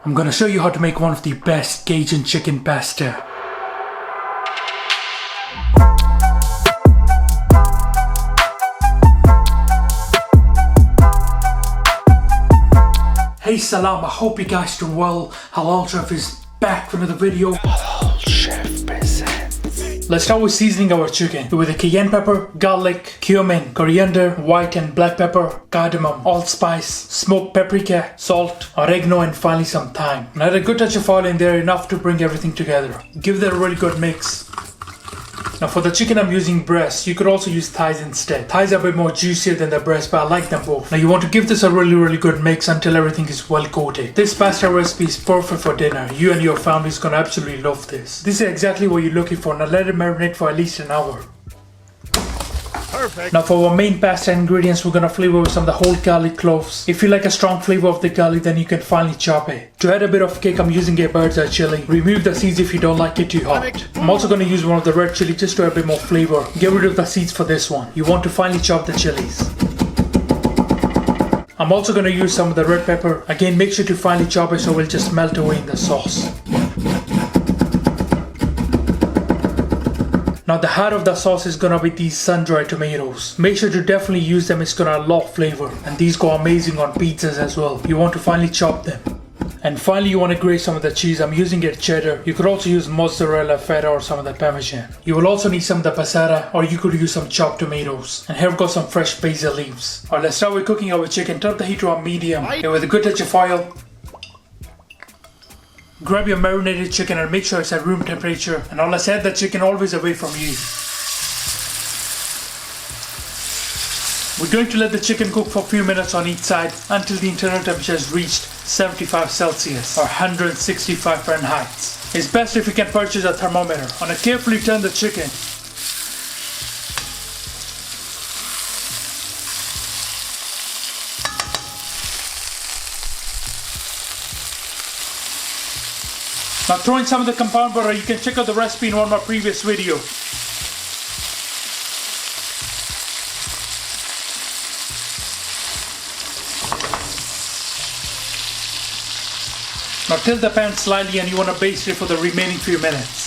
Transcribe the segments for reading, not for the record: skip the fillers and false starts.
I'm gonna show you how to make one of the best Cajun chicken pasta. Hey salam, I hope you guys doing well. Halal Chef is back for another video. Halal Chef presents. Let's start with seasoning our chicken with the cayenne pepper, garlic, cumin, coriander, white and black pepper, cardamom, allspice, smoked paprika, salt, oregano, and finally some thyme. And add a good touch of oil in there, enough to bring everything together. Give that a really good mix. Now for the chicken I'm using breast. You could also use thighs instead. Thighs are a bit more juicier than the breast, but I like them both. Now you want to give this a really good mix until everything is well coated. This pasta recipe is perfect for dinner. You and your family is gonna absolutely love this. This is exactly what you're looking for. Now let it marinate for at least an hour. Perfect. Now for our main pasta ingredients, we're gonna flavor with some of the whole garlic cloves. If you like a strong flavor of the garlic, then you can finally chop it. To add a bit of kick, I'm using a bird's eye chili. Remove the seeds if you don't like it too hot. I'm also gonna use one of the red chili just to add a bit more flavor. Get rid of the seeds for this one. You want to finely chop the chilies. I'm also gonna use some of the red pepper. Again, make sure to finely chop it so it will just melt away in the sauce. Now the heart of the sauce is gonna be these sun-dried tomatoes. Make sure to definitely use them, it's gonna add a lot of flavor. And these go amazing on pizzas as well. You want to finely chop them. And finally you want to grate some of the cheese. I'm using a cheddar. You could also use mozzarella, feta, or some of the parmesan. You will also need some of the passata, or you could use some chopped tomatoes. And here we've got some fresh basil leaves. Alright, let's start with cooking our chicken. Turn the heat to a medium. And with a good touch of oil, grab your marinated chicken and make sure it's at room temperature. And now let's add the chicken always away from you. We're going to let the chicken cook for a few minutes on each side until the internal temperature has reached 75 Celsius or 165 Fahrenheit. It's best if you can purchase a thermometer. And carefully turn the chicken. Now throw in some of the compound butter. You can check out the recipe in one of my previous videos. Now tilt the pan slightly and you want to baste it for the remaining few minutes.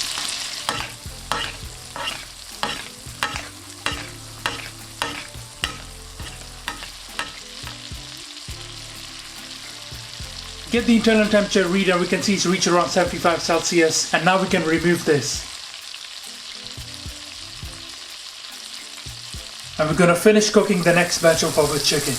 Get the internal temperature read and we can see it's reached around 75 Celsius, and now we can remove this. And we're gonna finish cooking the next batch of our chicken.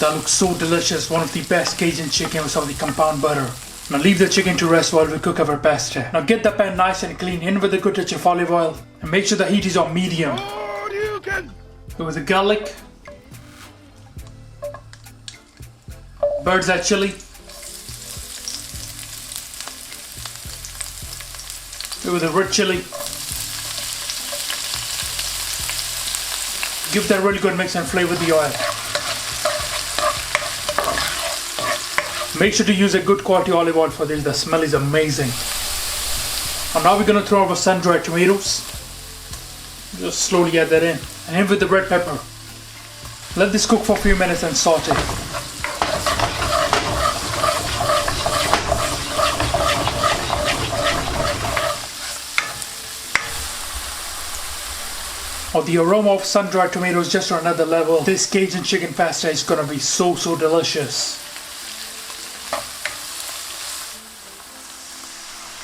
That looks so delicious. One of the best Cajun chicken with some of the compound butter. Now leave the chicken to rest while we cook our pasta. Now get the pan nice and clean, in with a good touch of olive oil, and make sure the heat is on medium. With the garlic, bird's eye chili, with the red chili. Give that a really good mix and flavor the oil. Make sure to use a good quality olive oil for this, the smell is amazing. And now we're going to throw our sun-dried tomatoes. Just slowly add that in. And in with the red pepper. Let this cook for a few minutes and saute. Oh, the aroma of sun-dried tomatoes just on another level. This Cajun chicken pasta is going to be so delicious.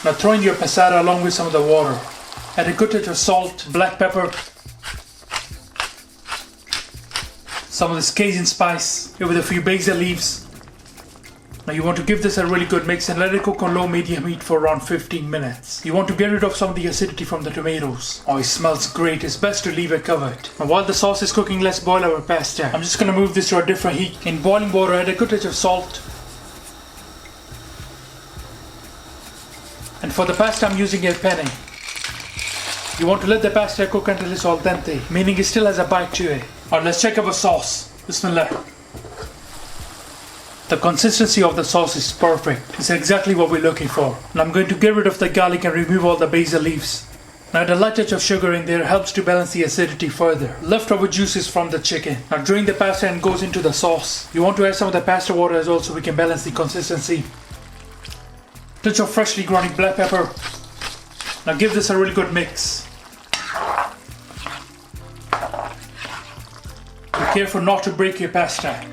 Now throw in your passata along with some of the water. Add a good touch of salt, black pepper, some of this Cajun spice, with a few basil leaves. Now you want to give this a really good mix and let it cook on low medium heat for around 15 minutes. You want to get rid of some of the acidity from the tomatoes. Oh, it smells great. It's best to leave it covered. Now while the sauce is cooking, let's boil our pasta. I'm just going to move this to a different heat. In boiling water, add a good touch of salt. And for the pasta, I'm using a penne. You want to let the pasta cook until it's al dente, meaning it still has a bite to it. Alright, let's check our sauce. Bismillah. The consistency of the sauce is perfect. It's exactly what we're looking for. And I'm going to get rid of the garlic and remove all the basil leaves. Now the light touch of sugar in there helps to balance the acidity further. Leftover juices from the chicken. Now drain the pasta and goes into the sauce. You want to add some of the pasta water as well so we can balance the consistency. Touch of freshly ground black pepper. Now give this a really good mix. Be careful not to break your pasta.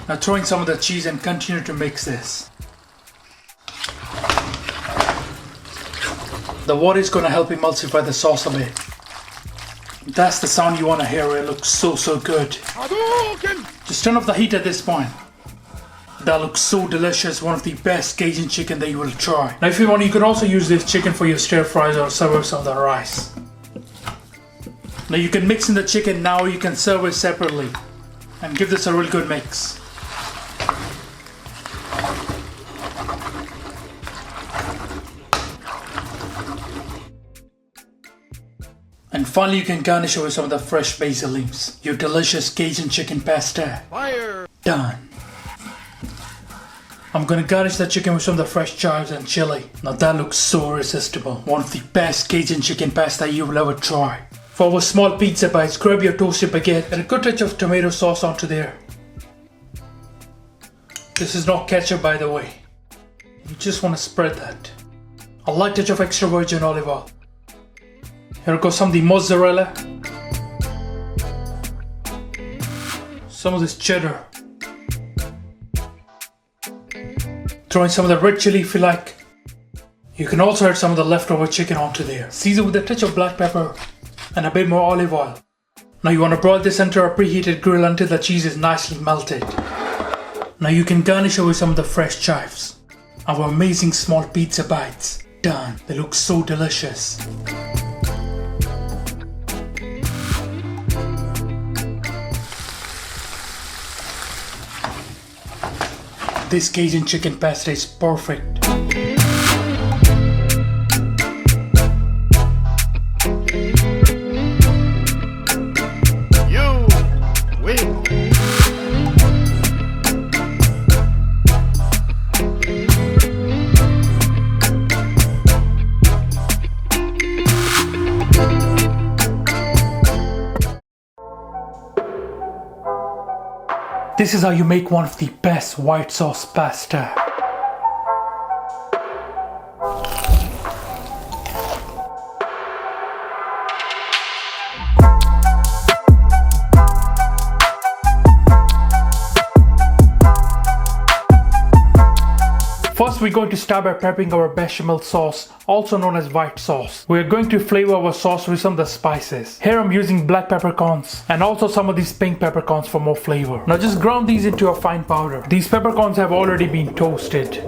Now throw in some of the cheese and continue to mix this. The water is going to help emulsify the sauce a bit. That's the sound you want to hear. It looks so good. Just turn off the heat at this point. That looks so delicious. One of the best Cajun chicken that you will try. Now if you want, you can also use this chicken for your stir fries or serve some of the rice. Now you can mix in the chicken now, or you can serve it separately. And give this a really good mix. And finally you can garnish it with some of the fresh basil leaves. Your delicious Cajun chicken pasta. Fire! Done. I'm gonna garnish the chicken with some of the fresh chives and chili. Now that looks so irresistible. One of the best Cajun chicken pasta you will ever try. For our small pizza bites, grab your toasted baguette and a good touch of tomato sauce onto there. This is not ketchup, by the way. You just want to spread that. A light touch of extra virgin olive oil. Here goes some of the mozzarella. Some of this cheddar. Throw in some of the red chili if you like. You can also add some of the leftover chicken onto there. Season with a touch of black pepper and a bit more olive oil. Now you want to broil this into a preheated grill until the cheese is nicely melted. Now you can garnish it with some of the fresh chives. Our amazing small pizza bites. Done. They look so delicious. This Cajun chicken pasta is perfect. You win. This is how you make one of the best white sauce pasta. First, we're going to start by prepping our bechamel sauce, also known as white sauce. We're going to flavor our sauce with some of the spices. Here I'm using black peppercorns and also some of these pink peppercorns for more flavor. Now just ground these into a fine powder. These peppercorns have already been toasted.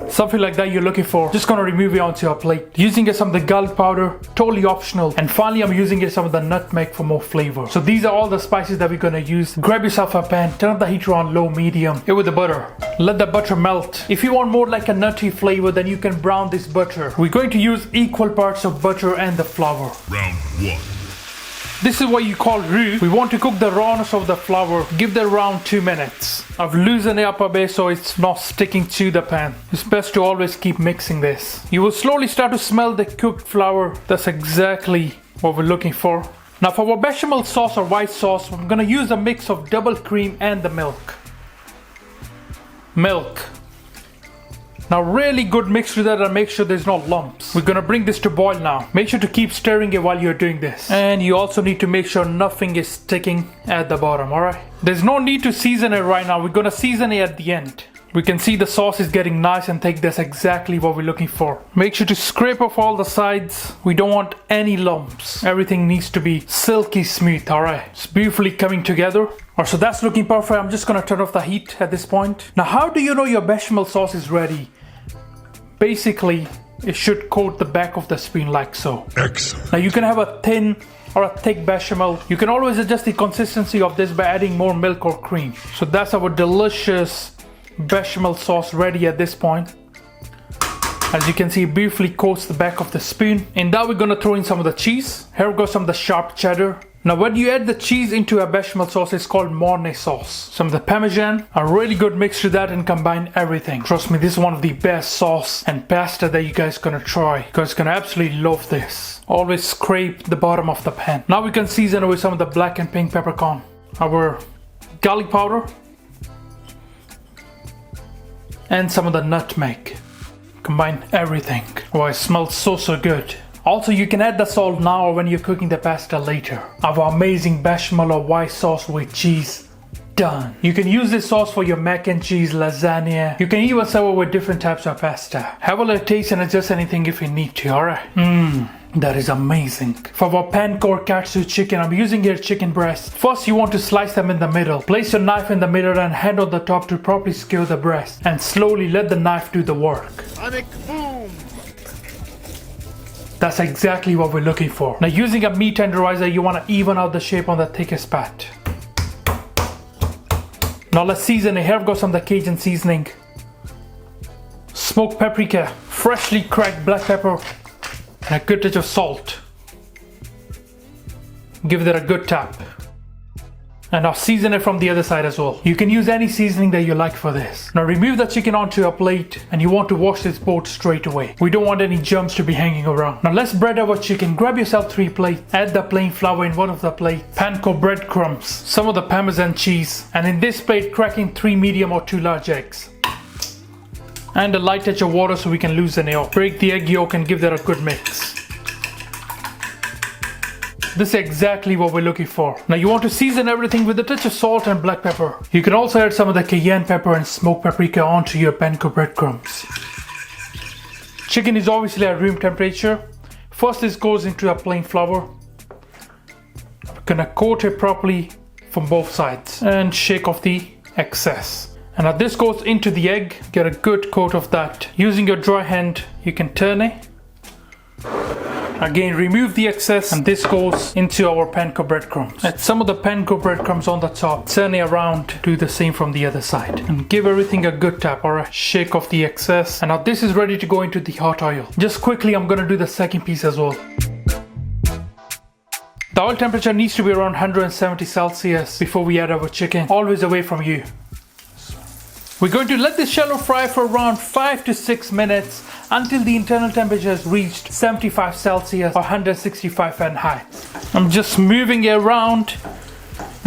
Something like that you're looking for. Just gonna remove it onto your plate. Using some of the garlic powder, totally optional. And finally I'm using some of the nutmeg for more flavor. So these are all the spices that we're gonna use. Grab yourself a pan, turn up the heat on low, medium. It with the butter. Let the butter melt. If you want more like a nutty flavor, then you can brown this butter. We're going to use equal parts of butter and the flour. Round one. This is what you call roux. We want to cook the rawness of the flour. Give that around 2 minutes. I've loosened it up a bit so it's not sticking to the pan. It's best to always keep mixing this. You will slowly start to smell the cooked flour. That's exactly what we're looking for. Now for our bechamel sauce or white sauce, I'm gonna use a mix of double cream and the milk. Milk. Now really good mix with that and make sure there's no lumps. We're gonna bring this to boil now. Make sure to keep stirring it while you're doing this. And you also need to make sure nothing is sticking at the bottom, alright? There's no need to season it right now. We're gonna season it at the end. We can see the sauce is getting nice and thick. That's exactly what we're looking for. Make sure to scrape off all the sides. We don't want any lumps. Everything needs to be silky smooth, alright? It's beautifully coming together. Alright, so that's looking perfect. I'm just gonna turn off the heat at this point. Now how do you know your bechamel sauce is ready? Basically, it should coat the back of the spoon like so. Excellent. Now you can have a thin or a thick bechamel. You can always adjust the consistency of this by adding more milk or cream. So that's our delicious bechamel sauce ready at this point. As you can see, it beautifully coats the back of the spoon. And now we're gonna throw in some of the cheese. Here goes some of the sharp cheddar. Now when you add the cheese into a bechamel sauce, it's called Mornay sauce. Some of the Parmesan, a really good mix to that and combine everything. Trust me, this is one of the best sauce and pasta that you guys gonna try. You guys gonna absolutely love this. Always scrape the bottom of the pan. Now we can season it with some of the black and pink peppercorn. Our garlic powder. And some of the nutmeg. Combine everything. Oh, it smells so good. Also, you can add the salt now or when you're cooking the pasta later. Our amazing bechamel or white sauce with cheese, done. You can use this sauce for your mac and cheese, lasagna. You can even serve it with different types of pasta. Have a little taste and adjust anything if you need to, alright? That is amazing. For our Panko or katsu chicken, I'm using here chicken breast. First, you want to slice them in the middle. Place your knife in the middle and hand on the top to properly skewer the breast. And slowly let the knife do the work. Sonic boom! That's exactly what we're looking for. Now using a meat tenderizer, you want to even out the shape on the thickest part. Now let's season it. Here I've got some of the Cajun seasoning. Smoked paprika, freshly cracked black pepper, and a good touch of salt. Give it a good tap. And I'll season it from the other side as well. You can use any seasoning that you like for this. Now remove the chicken onto a plate and you want to wash this board straight away. We don't want any germs to be hanging around. Now let's bread our chicken. Grab yourself 3 plates. Add the plain flour in one of the plates. Panko breadcrumbs. Some of the Parmesan cheese. And in this plate, cracking 3 medium or 2 large eggs. And a light touch of water so we can loosen it up. Break the egg yolk and give that a good mix. This is exactly what we're looking for. Now you want to season everything with a touch of salt and black pepper. You can also add some of the cayenne pepper and smoked paprika onto your Panko breadcrumbs. Chicken is obviously at room temperature. First this goes into a plain flour. We're gonna coat it properly from both sides and shake off the excess. And now this goes into the egg. Get a good coat of that. Using your dry hand, you can turn it. Again, remove the excess and this goes into our Panko breadcrumbs. Add some of the Panko breadcrumbs on the top. Turn it around, do the same from the other side. And give everything a good tap, alright? Shake off the excess. And now this is ready to go into the hot oil. Just quickly, I'm gonna do the second piece as well. The oil temperature needs to be around 170 Celsius before we add our chicken. Always away from you. We're going to let this shallow fry for around 5 to 6 minutes until the internal temperature has reached 75 Celsius or 165 Fahrenheit. I'm just moving it around,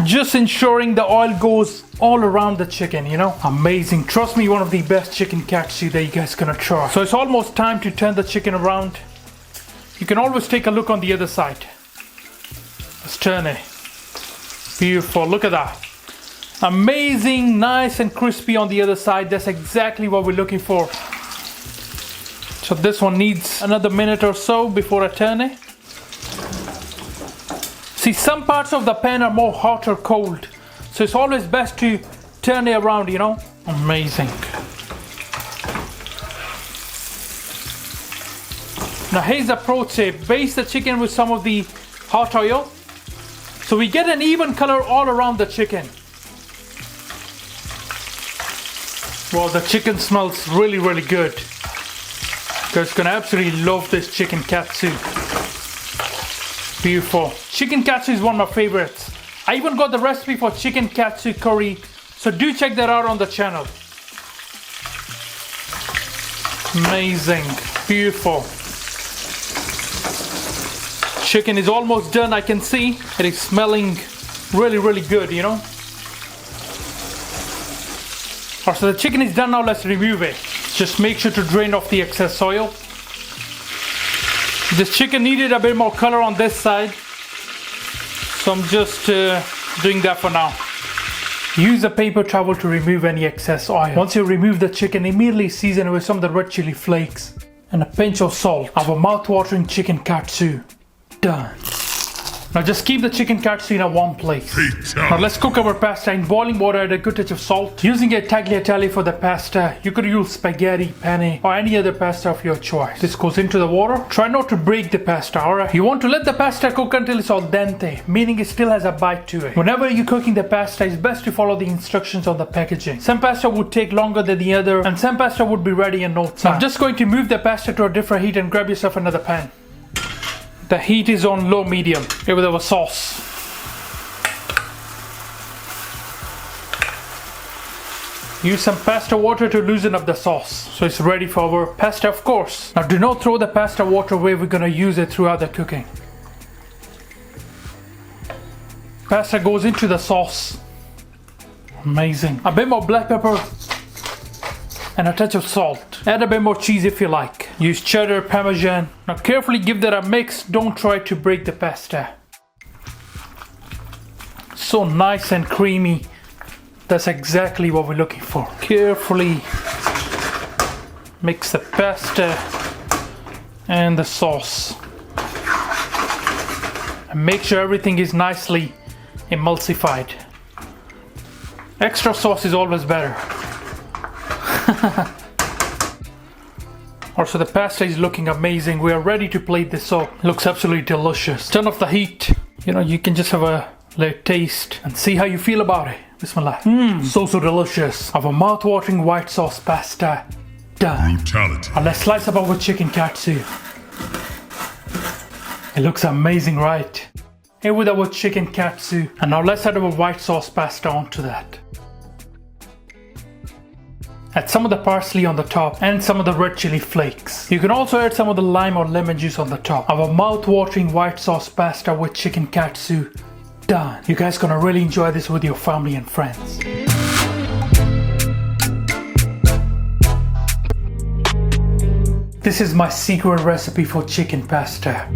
just ensuring the oil goes all around the chicken, you know. Amazing. Trust me, one of the best chicken katsu that you guys gonna try. So it's almost time to turn the chicken around. You can always take a look on the other side. Let's turn it. Beautiful, look at that. Amazing, nice and crispy on the other side. That's exactly what we're looking for. So this one needs another minute or so before I turn it. See, some parts of the pan are more hot or cold. So it's always best to turn it around, you know. Amazing. Now here's the pro tip. Baste the chicken with some of the hot oil. So we get an even color all around the chicken. Wow, the chicken smells really good. You guys gonna absolutely love this chicken katsu. Beautiful. Chicken katsu is one of my favorites. I even got the recipe for chicken katsu curry, so do check that out on the channel. Amazing. Beautiful. Chicken is almost done, I can see. It is smelling really good, you know. Alright, so the chicken is done now, let's remove it. Just make sure to drain off the excess oil. This chicken needed a bit more color on this side, so I'm just doing that for now. Use a paper towel to remove any excess oil. Once you remove the chicken, immediately season it with some of the red chili flakes and a pinch of salt. Our mouth-watering chicken katsu. Done. Now just keep the chicken katsu in a warm place. Now let's cook our pasta in boiling water. Add a good touch of salt. Using a tagliatelle for the pasta, you could use spaghetti, penne, or any other pasta of your choice. This goes into the water. Try not to break the pasta, alright? You want to let the pasta cook until it's al dente, meaning it still has a bite to it. Whenever you're cooking the pasta, it's best to follow the instructions on the packaging. Some pasta would take longer than the other, and some pasta would be ready in no time. I'm just going to move the pasta to a different heat and grab yourself another pan. The heat is on low medium. Here with our sauce. Use some pasta water to loosen up the sauce. So it's ready for our pasta, of course. Now do not throw the pasta water away, we're gonna use it throughout the cooking. Pasta goes into the sauce. Amazing. A bit more black pepper and a touch of salt. Add a bit more cheese if you like. Use cheddar, parmesan. Now carefully give that a mix. Don't try to break the pasta. So nice and creamy. That's exactly what we're looking for. Carefully mix the pasta and the sauce. And make sure everything is nicely emulsified. Extra sauce is always better. Also, the pasta is looking amazing. We are ready to plate this up. Looks absolutely delicious. Turn off the heat. You can just have a little taste and see how you feel about it. Bismillah. So delicious. Our mouth-watering white sauce pasta done. Brutality. Now let's slice up our chicken katsu. It looks amazing, right? Here with our chicken katsu. And now let's add our white sauce pasta onto that. Add some of the parsley on the top and some of the red chili flakes. You can also add some of the lime or lemon juice on the top. Our mouth-watering white sauce pasta with chicken katsu done. You guys gonna really enjoy this with your family and friends. This is my secret recipe for chicken pasta.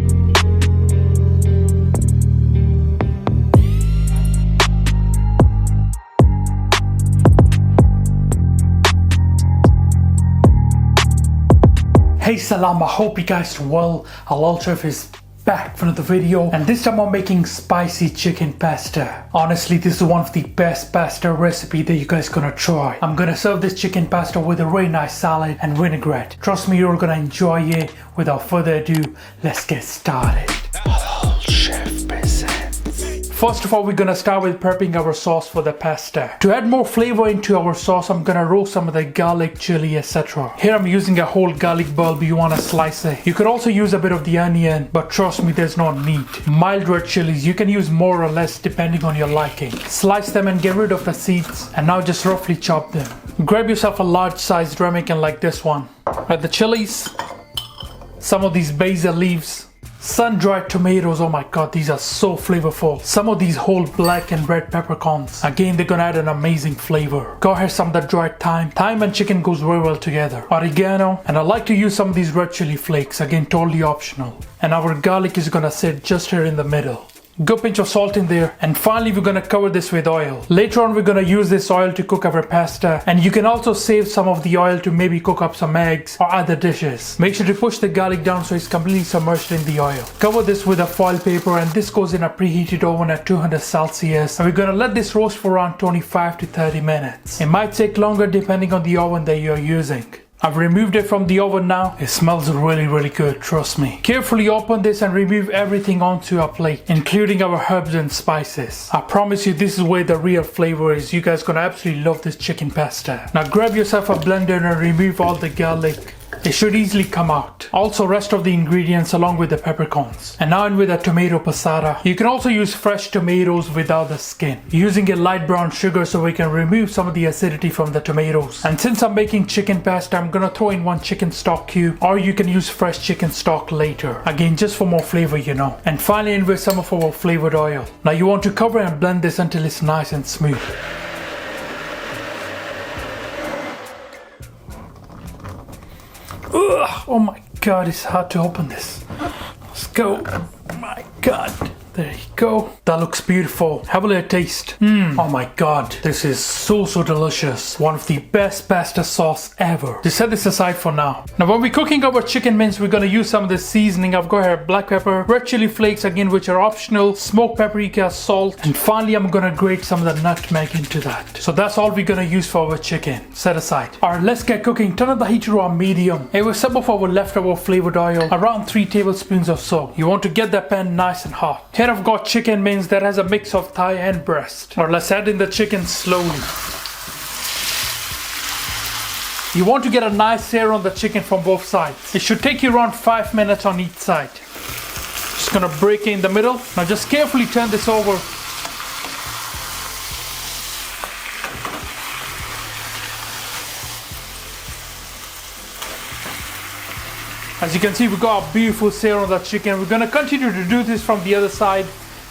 Hey salam, I hope you guys are well. Halal Chef is back for another video, and this time I'm making spicy chicken pasta. Honestly, this is one of the best pasta recipe that you guys gonna try. I'm gonna serve this chicken pasta with a really nice salad and vinaigrette. Trust me, you're gonna enjoy it. Without further ado, let's get started. Halal Chef presents. First of all, we're gonna start with prepping our sauce for the pasta. To add more flavor into our sauce, I'm gonna roast some of the garlic, chili, etc. Here I'm using a whole garlic bulb. You wanna slice it. You could also use a bit of the onion, but trust me, there's no need. Mild red chilies, you can use more or less depending on your liking. Slice them and get rid of the seeds, and now just roughly chop them. Grab yourself a large sized ramekin like this one. Add the chilies, some of these basil leaves, sun-dried tomatoes. Oh my god, these are so flavorful. Some of these whole black and red peppercorns. Again, they're gonna add an amazing flavor. Go ahead, some of the dried thyme. Thyme and chicken goes very well together. Oregano, and I like to use some of these red chili flakes. Again, totally optional. And our garlic is gonna sit just here in the middle. Good pinch of salt in there, and finally we're gonna cover this with oil. Later on we're gonna use this oil to cook our pasta, and you can also save some of the oil to maybe cook up some eggs or other dishes. Make sure to push the garlic down so it's completely submerged in the oil. Cover this with a foil paper, and this goes in a preheated oven at 200 Celsius, and we're gonna let this roast for around 25 to 30 minutes. It might take longer depending on the oven that you're using. I've removed it from the oven now. It smells really good, trust me. Carefully open this and remove everything onto a plate, including our herbs and spices. I promise you, this is where the real flavor is. You guys gonna absolutely love this chicken pasta. Now grab yourself a blender and remove all the garlic. It should easily come out. Also rest of the ingredients along with the peppercorns. And now in with a tomato passata. You can also use fresh tomatoes without the skin. Using a light brown sugar so we can remove some of the acidity from the tomatoes. And since I'm making chicken pasta, I'm gonna throw in one chicken stock cube, or you can use fresh chicken stock later. Again, just for more flavor, And finally in with some of our flavored oil. Now you want to cover and blend this until it's nice and smooth. Ugh, oh my god, it's hard to open this. Let's go. Oh my god. There you go. That looks beautiful. Have a little taste. Oh my god. This is so delicious. One of the best pasta sauce ever. Just set this aside for now. Now when we're cooking our chicken mince, we're gonna use some of this seasoning. I've got here black pepper, red chili flakes, again, which are optional, smoked paprika, salt, and finally I'm gonna grate some of the nutmeg into that. So that's all we're gonna use for our chicken. Set aside. Alright, let's get cooking. Turn on the heat to around medium. And with some of our leftover flavored oil, around 3 tablespoons or so. You want to get that pan nice and hot. Here I've got chicken mince that has a mix of thigh and breast. Or let's add in the chicken slowly. You want to get a nice sear on the chicken from both sides. It should take you around 5 minutes on each side. Just gonna break it in the middle. Now just carefully turn this over. As you can see, we got a beautiful sear on that chicken. We're gonna continue to do this from the other side.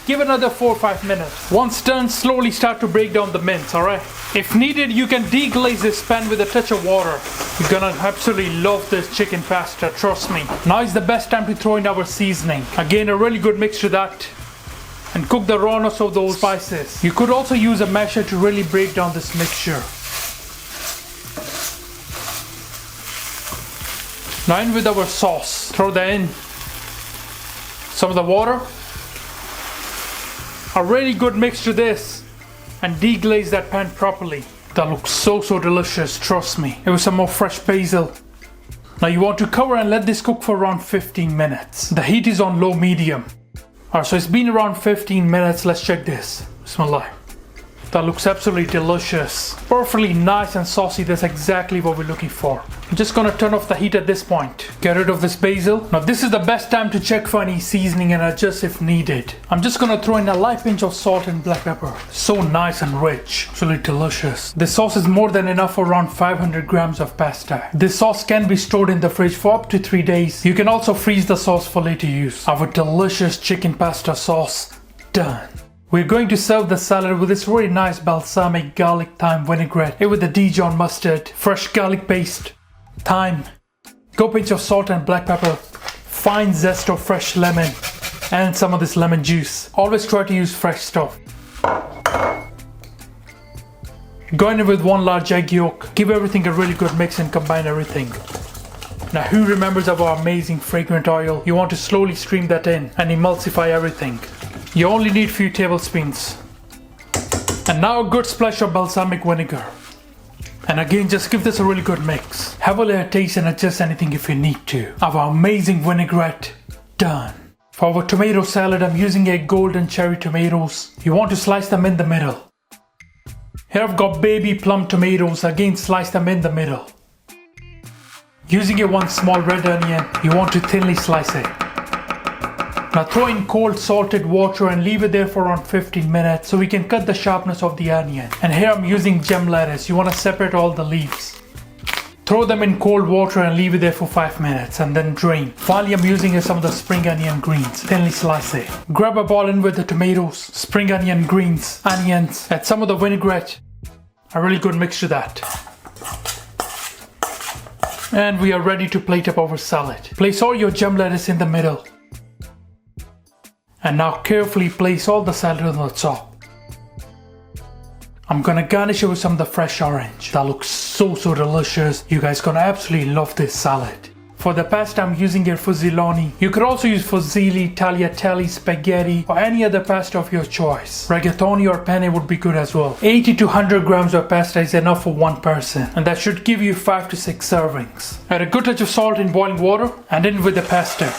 Give it another 4 or 5 minutes. Once done, slowly start to break down the mince, alright? If needed, you can deglaze this pan with a touch of water. You're gonna absolutely love this chicken pasta, trust me. Now is the best time to throw in our seasoning. Again, a really good mix to that. And cook the rawness of those spices. You could also use a masher to really break down this mixture. Now in with our sauce. Throw that in. Some of the water. A really good mix to this. And deglaze that pan properly. That looks so delicious, trust me. It was some more fresh basil. Now you want to cover and let this cook for around 15 minutes. The heat is on low medium. Alright, so it's been around 15 minutes. Let's check this. Bismillah. That looks absolutely delicious. Perfectly nice and saucy. That's exactly what we're looking for. I'm just gonna turn off the heat at this point. Get rid of this basil. Now this is the best time to check for any seasoning and adjust if needed. I'm just gonna throw in a light pinch of salt and black pepper. So nice and rich. Absolutely delicious. This sauce is more than enough for around 500 grams of pasta. This sauce can be stored in the fridge for up to 3 days. You can also freeze the sauce for later use. Our delicious chicken pasta sauce done. We're going to serve the salad with this really nice balsamic garlic thyme vinaigrette. It with the Dijon mustard, fresh garlic paste, thyme, go pinch of salt and black pepper, fine zest of fresh lemon, and some of this lemon juice. Always try to use fresh stuff. Go in with 1 large egg yolk. Give everything a really good mix and combine everything. Now who remembers our amazing fragrant oil? You want to slowly stream that in and emulsify everything. You only need few tablespoons. And now a good splash of balsamic vinegar. And again, just give this a really good mix. Have a little taste and adjust anything if you need to. Our amazing vinaigrette done. For our tomato salad, I'm using a golden cherry tomatoes. You want to slice them in the middle. Here I've got baby plum tomatoes. Again, slice them in the middle. Using a 1 small red onion, you want to thinly slice it. Now throw in cold salted water and leave it there for around 15 minutes so we can cut the sharpness of the onion. And here I'm using gem lettuce. You want to separate all the leaves. Throw them in cold water and leave it there for 5 minutes and then drain. Finally, I'm using some of the spring onion greens. Thinly slice it. Grab a bowl in with the tomatoes, spring onion greens, onions, add some of the vinaigrette. A really good mix to that. And we are ready to plate up our salad. Place all your gem lettuce in the middle. And now carefully place all the salad on the top. I'm gonna garnish it with some of the fresh orange. That looks so delicious. You guys gonna absolutely love this salad. For the pasta, I'm using a fusilli. You could also use fusilli, tagliatelle, spaghetti, or any other pasta of your choice. Rigatoni or penne would be good as well. 80 to 100 grams of pasta is enough for 1 person, and that should give you 5 to 6 servings. Add a good touch of salt in boiling water, and in with the pasta.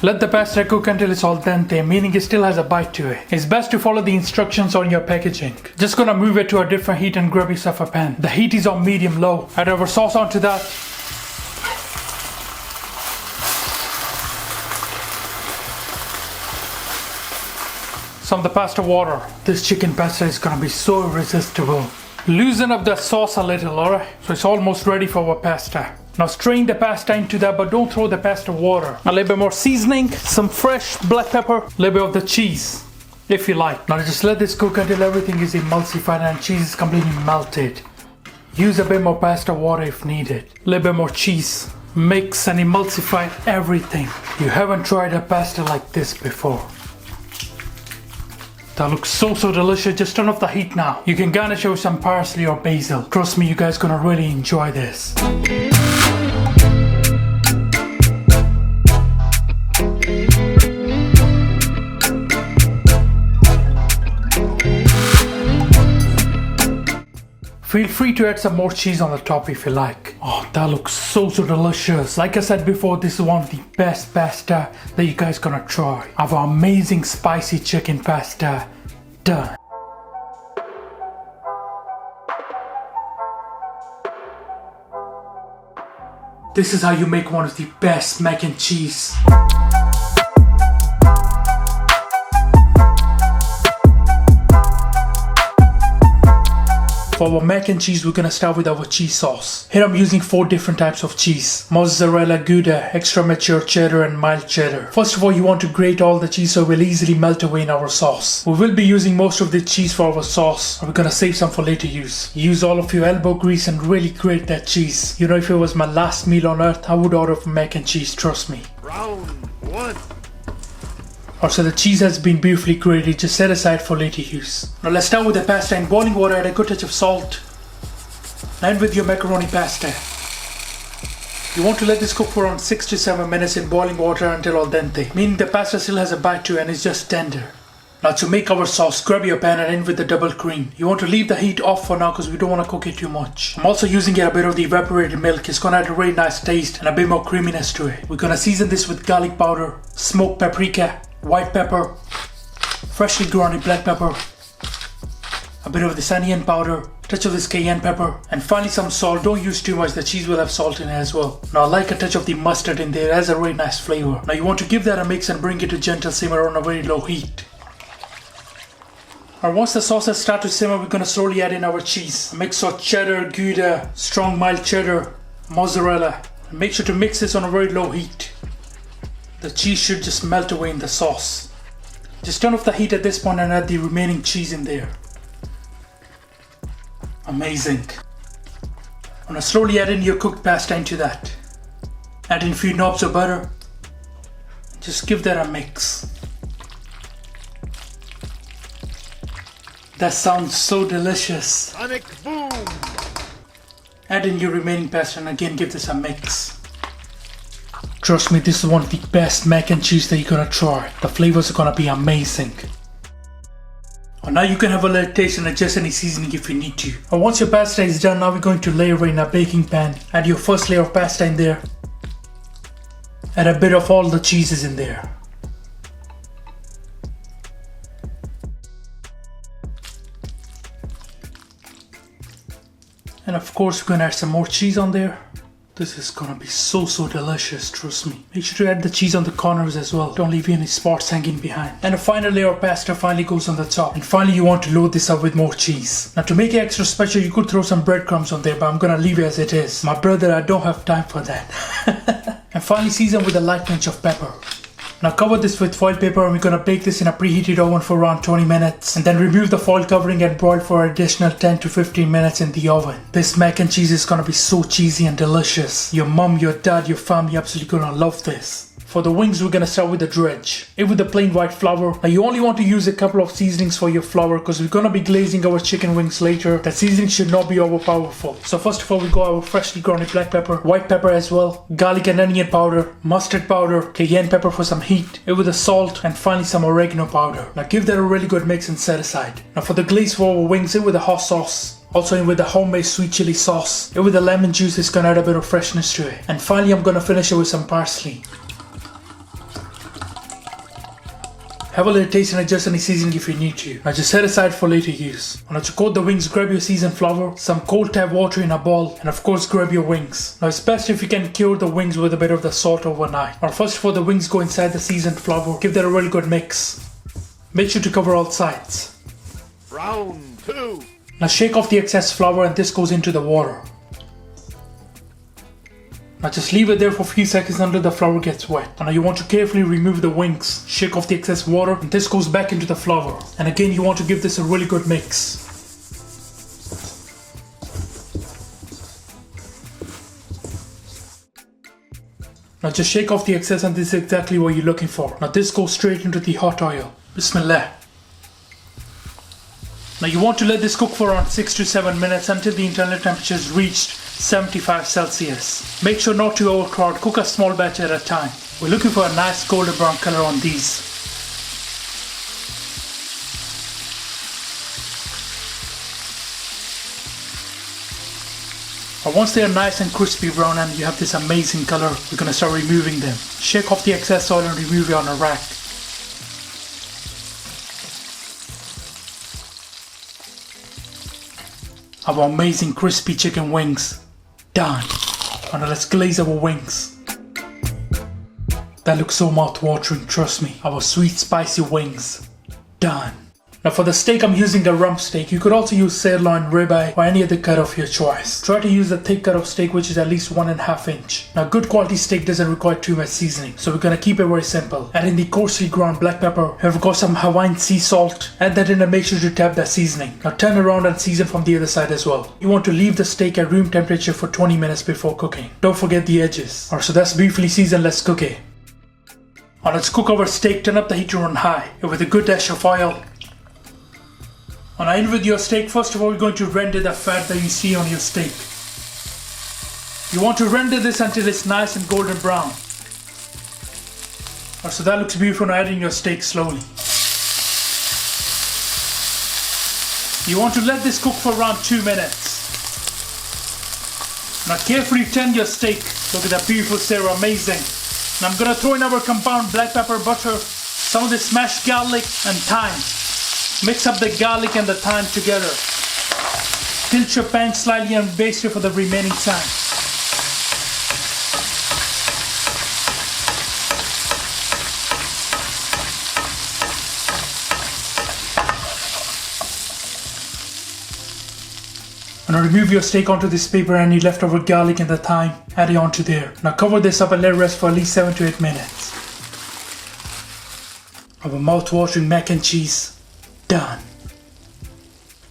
Let the pasta cook until it's al dente, meaning it still has a bite to it. It's best to follow the instructions on your packaging. Just gonna move it to a different heat and grab yourself a pan. The heat is on medium-low. Add our sauce onto that. Some of the pasta water. This chicken pasta is gonna be so irresistible. Loosen up the sauce a little, alright? So it's almost ready for our pasta. Now strain the pasta into that, but don't throw the pasta water. A little bit more seasoning, some fresh black pepper, a little bit of the cheese, if you like. Now just let this cook until everything is emulsified and cheese is completely melted. Use a bit more pasta water if needed. A little bit more cheese. Mix and emulsify everything. You haven't tried a pasta like this before. That looks so delicious. Just turn off the heat now. You can garnish it with some parsley or basil. Trust me, you guys gonna really enjoy this. Feel free to add some more cheese on the top if you like. Oh, that looks so delicious. Like I said before, this is one of the best pasta that you guys gonna try. Our amazing spicy chicken pasta done. This is how you make one of the best mac and cheese. For our mac and cheese, we're gonna start with our cheese sauce. Here I'm using 4 different types of cheese: mozzarella, Gouda, extra mature cheddar and mild cheddar. First of all, you want to grate all the cheese so it will easily melt away in our sauce. We will be using most of the cheese for our sauce, and we're gonna save some for later use. Use all of your elbow grease and really grate that cheese. You know, if it was my last meal on earth, I would order for mac and cheese, trust me. Round 1. Also, the cheese has been beautifully grated, just set aside for later use. Now let's start with the pasta. In boiling water, add a good touch of salt. And with your macaroni pasta. You want to let this cook for around 6 to 7 minutes in boiling water until al dente, meaning the pasta still has a bite to it and is just tender. Now to make our sauce, grab your pan and in with the double cream. You want to leave the heat off for now because we don't want to cook it too much. I'm also using a bit of the evaporated milk. It's gonna add a really nice taste and a bit more creaminess to it. We're gonna season this with garlic powder, smoked paprika, white pepper, freshly grounded black pepper, a bit of this onion powder, touch of this cayenne pepper, and finally some salt. Don't use too much, the cheese will have salt in it as well. Now I like a touch of the mustard in there, it has a really nice flavor. Now you want to give that a mix and bring it to gentle simmer on a very low heat. Once the sauces start to simmer, we're gonna slowly add in our cheese. A mix of cheddar, Gouda, strong mild cheddar, mozzarella. And make sure to mix this on a very low heat. The cheese should just melt away in the sauce. Just turn off the heat at this point and add the remaining cheese in there. Amazing. Now slowly add in your cooked pasta into that. Add in a few knobs of butter. Just give that a mix. That sounds so delicious. Sonic boom. Add in your remaining pasta and again give this a mix. Trust me, this is one of the best mac and cheese that you're gonna try. The flavors are gonna be amazing. Now you can have a little taste and adjust any seasoning if you need to. And once your pasta is done, now we're going to layer in a baking pan. Add your first layer of pasta in there. Add a bit of all the cheeses in there. And of course we're gonna add some more cheese on there. This is gonna be so delicious, trust me. Make sure to add the cheese on the corners as well. Don't leave any spots hanging behind. And a final layer of pasta finally goes on the top. And finally you want to load this up with more cheese. Now to make it extra special, you could throw some breadcrumbs on there, but I'm gonna leave it as it is. My brother, I don't have time for that. And finally season with a light pinch of pepper. Now cover this with foil paper and we're gonna bake this in a preheated oven for around 20 minutes. And then remove the foil covering and broil for an additional 10 to 15 minutes in the oven. This mac and cheese is gonna be so cheesy and delicious. Your mom, your dad, your family absolutely gonna love this. For the wings, we're gonna start with the dredge. It with the plain white flour. Now you only want to use a couple of seasonings for your flour because we're gonna be glazing our chicken wings later. That seasoning should not be overpowerful. So first of all, we got our freshly grounded black pepper, white pepper as well, garlic and onion powder, mustard powder, cayenne pepper for some heat, it with the salt, and finally some oregano powder. Now give that a really good mix and set aside. Now for the glaze for our wings, it with the hot sauce. Also in with the homemade sweet chili sauce. It with the lemon juice is gonna add a bit of freshness to it. And finally I'm gonna finish it with some parsley. Have a little taste and adjust any seasoning if you need to. Now just set aside for later use. Now to coat the wings, grab your seasoned flour, some cold tap water in a bowl, and of course grab your wings. Now it's best if you can cure the wings with a bit of the salt overnight. Now first of all, the wings go inside the seasoned flour. Give that a really good mix. Make sure to cover all sides. Round 2. Now shake off the excess flour and this goes into the water. Now just leave it there for a few seconds until the flour gets wet. And now you want to carefully remove the wings, shake off the excess water, and this goes back into the flour. And again you want to give this a really good mix. Now just shake off the excess and this is exactly what you're looking for. Now this goes straight into the hot oil. Bismillah. Now you want to let this cook for around 6 to 7 minutes until the internal temperature is reached 75 Celsius. Make sure not to overcrowd, cook a small batch at a time. We're looking for a nice golden brown color on these. And once they are nice and crispy brown and you have this amazing color, we're going to start removing them. Shake off the excess oil and remove it on a rack. Our amazing crispy chicken wings. Done. And now let's glaze our wings. That looks so mouth-watering, trust me. Our sweet spicy wings. Done. Now for the steak, I'm using a rump steak. You could also use sirloin, ribeye, or any other cut of your choice. Try to use a thick cut of steak which is at least 1.5 inch. Now good quality steak doesn't require too much seasoning, so we're gonna keep it very simple. Add in the coarsely ground black pepper. I've got some Hawaiian sea salt. Add that in and make sure to tap that seasoning. Now turn around and season from the other side as well. You want to leave the steak at room temperature for 20 minutes before cooking. Don't forget the edges. Alright, so that's briefly seasoned, let's cook it. Now let's cook our steak, turn up the heat to run high. And with a good dash of oil. Now in with your steak, first of all, we're going to render the fat that you see on your steak. You want to render this until it's nice and golden brown. So that looks beautiful. Now add in your steak slowly. You want to let this cook for around 2 minutes. Now carefully turn your steak. Look at that beautiful stir, amazing. Now I'm gonna throw in our compound black pepper, butter, some of the smashed garlic and thyme. Mix up the garlic and the thyme together. Tilt your pan slightly and baste it for the remaining time. Now remove your steak onto this paper and the leftover garlic and the thyme, add it onto there. Now cover this up and let it rest for at least 7 to 8 minutes. Our mouth-watering mac and cheese. Done.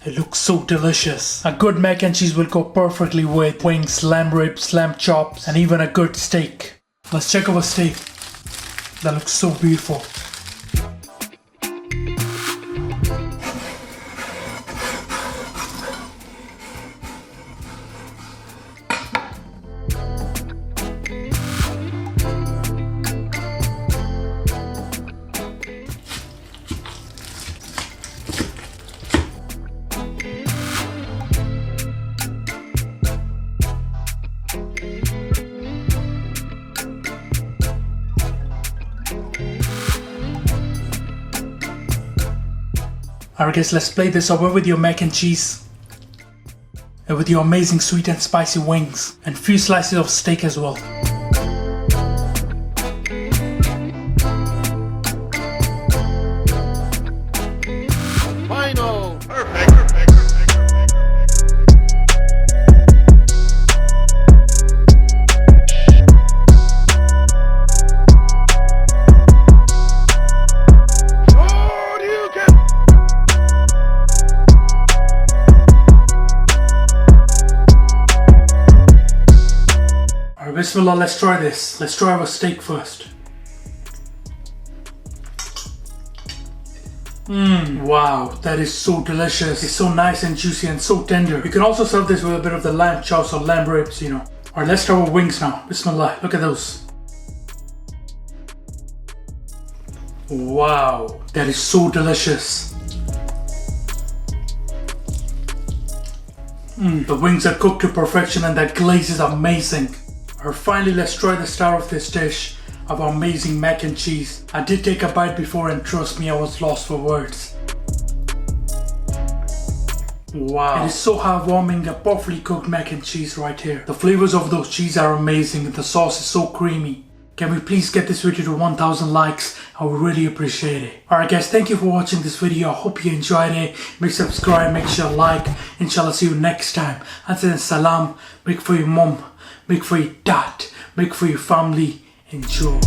It looks so delicious. A good mac and cheese will go perfectly with wings, lamb ribs, lamb chops, and even a good steak. Let's check our steak. That looks so beautiful. Alright guys, let's play this over with your mac and cheese. And with your amazing sweet and spicy wings. And few slices of steak as well. Final. Perfect. Bismillah, let's try this. Let's try our steak first. Wow, that is so delicious. It's so nice and juicy and so tender. You can also serve this with a bit of the lamb chops or lamb ribs, you know. Alright, let's try our wings now. Bismillah, look at those. Wow, that is so delicious. The wings are cooked to perfection and that glaze is amazing. Alright, finally let's try the star of this dish, of our amazing mac and cheese. I did take a bite before and trust me, I was lost for words. Wow, it is so heartwarming, a perfectly cooked mac and cheese right here. The flavors of those cheese are amazing and the sauce is so creamy. Can we please get this video to 1000 likes? I would really appreciate it. Alright guys, thank you for watching this video. I hope you enjoyed it. Make sure to subscribe, make sure to like. Inshallah, see you next time. Until then, salam. Make for your mom. Make for your dad. Make for your family. Enjoy.